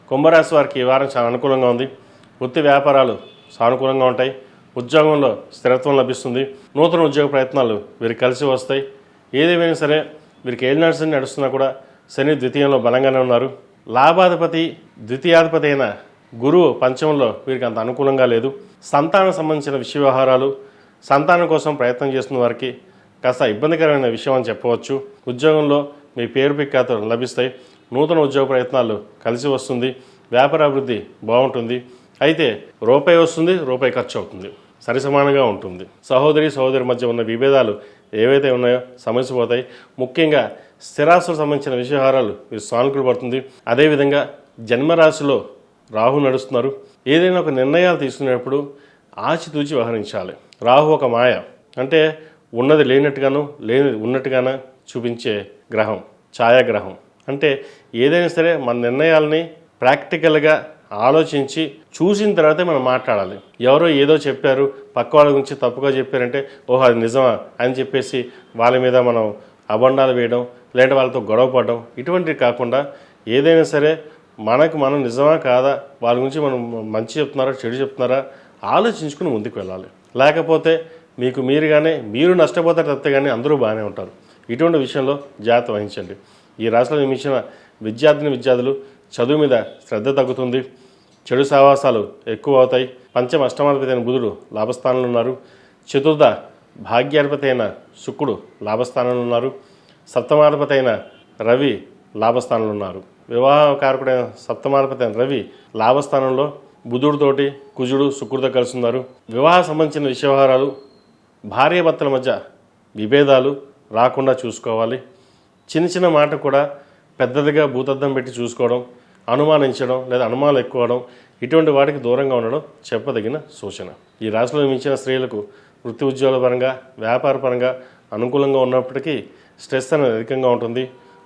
కుంభరాశి వారికి ఈ వారం చాలా అనుకూలంగా ఉంది. వృత్తి వ్యాపారాలు సానుకూలంగా ఉంటాయి. ఉద్యోగంలో స్థిరత్వం లభిస్తుంది. నూతన ఉద్యోగ ప్రయత్నాలు వీరికి కలిసి వస్తాయి. ఏదేమైనా సరే వీరికి ఏలినాటి శని నడుస్తున్నా కూడా శని ద్వితీయంలో బలంగానే ఉన్నారు. లాభాధిపతి ద్వితీయాధిపతి అయిన గురువు పంచమంలో వీరికి అంత అనుకూలంగా లేదు. సంతానం సంబంధించిన విషయ వ్యవహారాలు, సంతానం కోసం ప్రయత్నం చేస్తున్న వారికి కాస్త ఇబ్బందికరమైన విషయం అని చెప్పవచ్చు. ఉద్యోగంలో మీ పేరు ప్రఖ్యాతులు లభిస్తాయి. నూతన ఉద్యోగ ప్రయత్నాలు కలిసి వస్తుంది. వ్యాపార అభివృద్ధి బాగుంటుంది. అయితే రూపాయి వస్తుంది, రూపాయి ఖర్చు అవుతుంది. సరిసమానంగా ఉంటుంది. సహోదరి మధ్య ఉన్న విభేదాలు ఏవైతే ఉన్నాయో సమస్య పోతాయి. ముఖ్యంగా స్థిరాస్తులకు సంబంధించిన విషయహారాలు మీరు సానుకూల పడుతుంది. అదేవిధంగా జన్మరాశిలో రాహు నడుస్తున్నారు. ఏదైనా ఒక నిర్ణయాలు తీసుకునేటప్పుడు ఆచితూచి వ్యవహరించాలి. రాహు ఒక మాయ, అంటే ఉన్నది లేనట్టుగాను లేనిది ఉన్నట్టుగానే చూపించే గ్రహం, ఛాయాగ్రహం. అంటే ఏదైనా సరే మన నిర్ణయాలని ప్రాక్టికల్గా ఆలోచించి చూసిన తర్వాతే మనం మాట్లాడాలి. ఎవరో ఏదో చెప్పారు, పక్క వాళ్ళ గురించి తప్పుగా చెప్పారంటే ఓహో అది నిజమా అని చెప్పేసి వాళ్ళ మీద మనం అబండాలు వేయడం, లేదంటే వాళ్ళతో గొడవ పడడం, ఇటువంటివి కాకుండా ఏదైనా సరే మనం నిజమా కాదా, వాళ్ళ గురించి మనం మంచి చెప్తున్నారా చెడు చెప్తున్నారా ఆలోచించుకుని ముందుకు వెళ్ళాలి. లేకపోతే మీకు మీరుగానే మీరు నష్టపోతారు తప్పితే కానీ అందరూ బాగానే ఉంటారు. ఇటువంటి విషయంలో జాగ్రత్త వహించండి. ఈ రాశిలో నిర్మించిన విద్యార్థులు చదువు మీద శ్రద్ధ తగ్గుతుంది. చెడు సావాసాలు ఎక్కువ అవుతాయి. పంచమ అష్టమాధిపతి అయిన బుధుడు లాభస్థానంలో ఉన్నారు. చతుర్థ భాగ్యాధిపతి అయిన శుక్రుడు లాభస్థానంలో ఉన్నారు. సప్తమాధిపతి అయిన రవి లాభస్థానంలో ఉన్నారు. వివాహకారకుడైన సప్తమాధిపతి అయిన రవి లాభస్థానంలో బుధుడితోటి కుజుడు శుక్రుడితో కలిసి ఉన్నారు. వివాహ సంబంధించిన విషయవహారాలు, భార్యాభర్తల మధ్య విభేదాలు రాకుండా చూసుకోవాలి. చిన్న మాట కూడా పెద్దదిగా భూతద్దం పెట్టి చూసుకోవడం, అనుమానించడం లేదా అనుమానాలు ఎక్కువడం, ఇటువంటి వాటికి దూరంగా ఉండడం చెప్పదగిన సూచన. ఈ రాశిలో మించిన స్త్రీలకు వృత్తి ఉద్యోగాల పరంగా వ్యాపార పరంగా అనుకూలంగా ఉన్నప్పటికీ స్ట్రెస్ అనేది అధికంగా ఉంటుంది.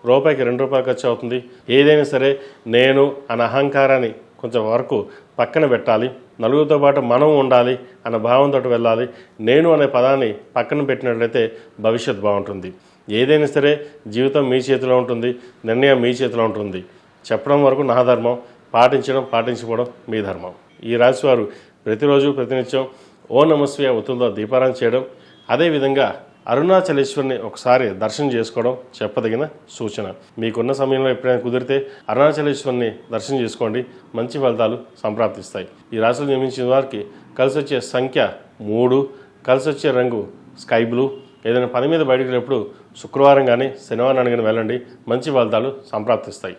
రూపాయికి 2 రూపాయలు ఖర్చు అవుతుంది. ఏదైనా సరే నేను అనే అహంకారాన్ని కొంచెం వరకు పక్కన పెట్టాలి. నలుగురితో పాటు మనం ఉండాలి అన్న భావంతో వెళ్ళాలి. నేను అనే పదాన్ని పక్కన పెట్టినట్లయితే భవిష్యత్తు బాగుంటుంది. ఏదైనా సరే జీవితం మీ చేతిలో ఉంటుంది, నిర్ణయం మీ చేతిలో ఉంటుంది. చెప్పడం వరకు నా ధర్మం, పాటించకపోవడం మీ ధర్మం. ఈ రాశి వారు ప్రతిరోజు ప్రతినిత్యం ఓ నమస్వయ ఒత్తులతో దీపారాధన చేయడం, అదేవిధంగా అరుణాచలేశ్వరిని ఒకసారి దర్శనం చేసుకోవడం చెప్పదగిన సూచన. మీకున్న సమయంలో ఎప్పుడైనా కుదిరితే అరుణాచలేశ్వరిని దర్శనం చేసుకోండి, మంచి ఫలితాలు సంప్రాప్తిస్తాయి. ఈ రాశిలో నిర్మించిన వారికి కలిసి వచ్చే సంఖ్య 3, కలిసి వచ్చే రంగు స్కై బ్లూ. ఏదైనా పని మీద బయటకు వెళ్ళినప్పుడు శుక్రవారం కానీ శనివారం కానీ వెళ్ళండి, మంచి ఫలితాలు సంప్రాప్తిస్తాయి.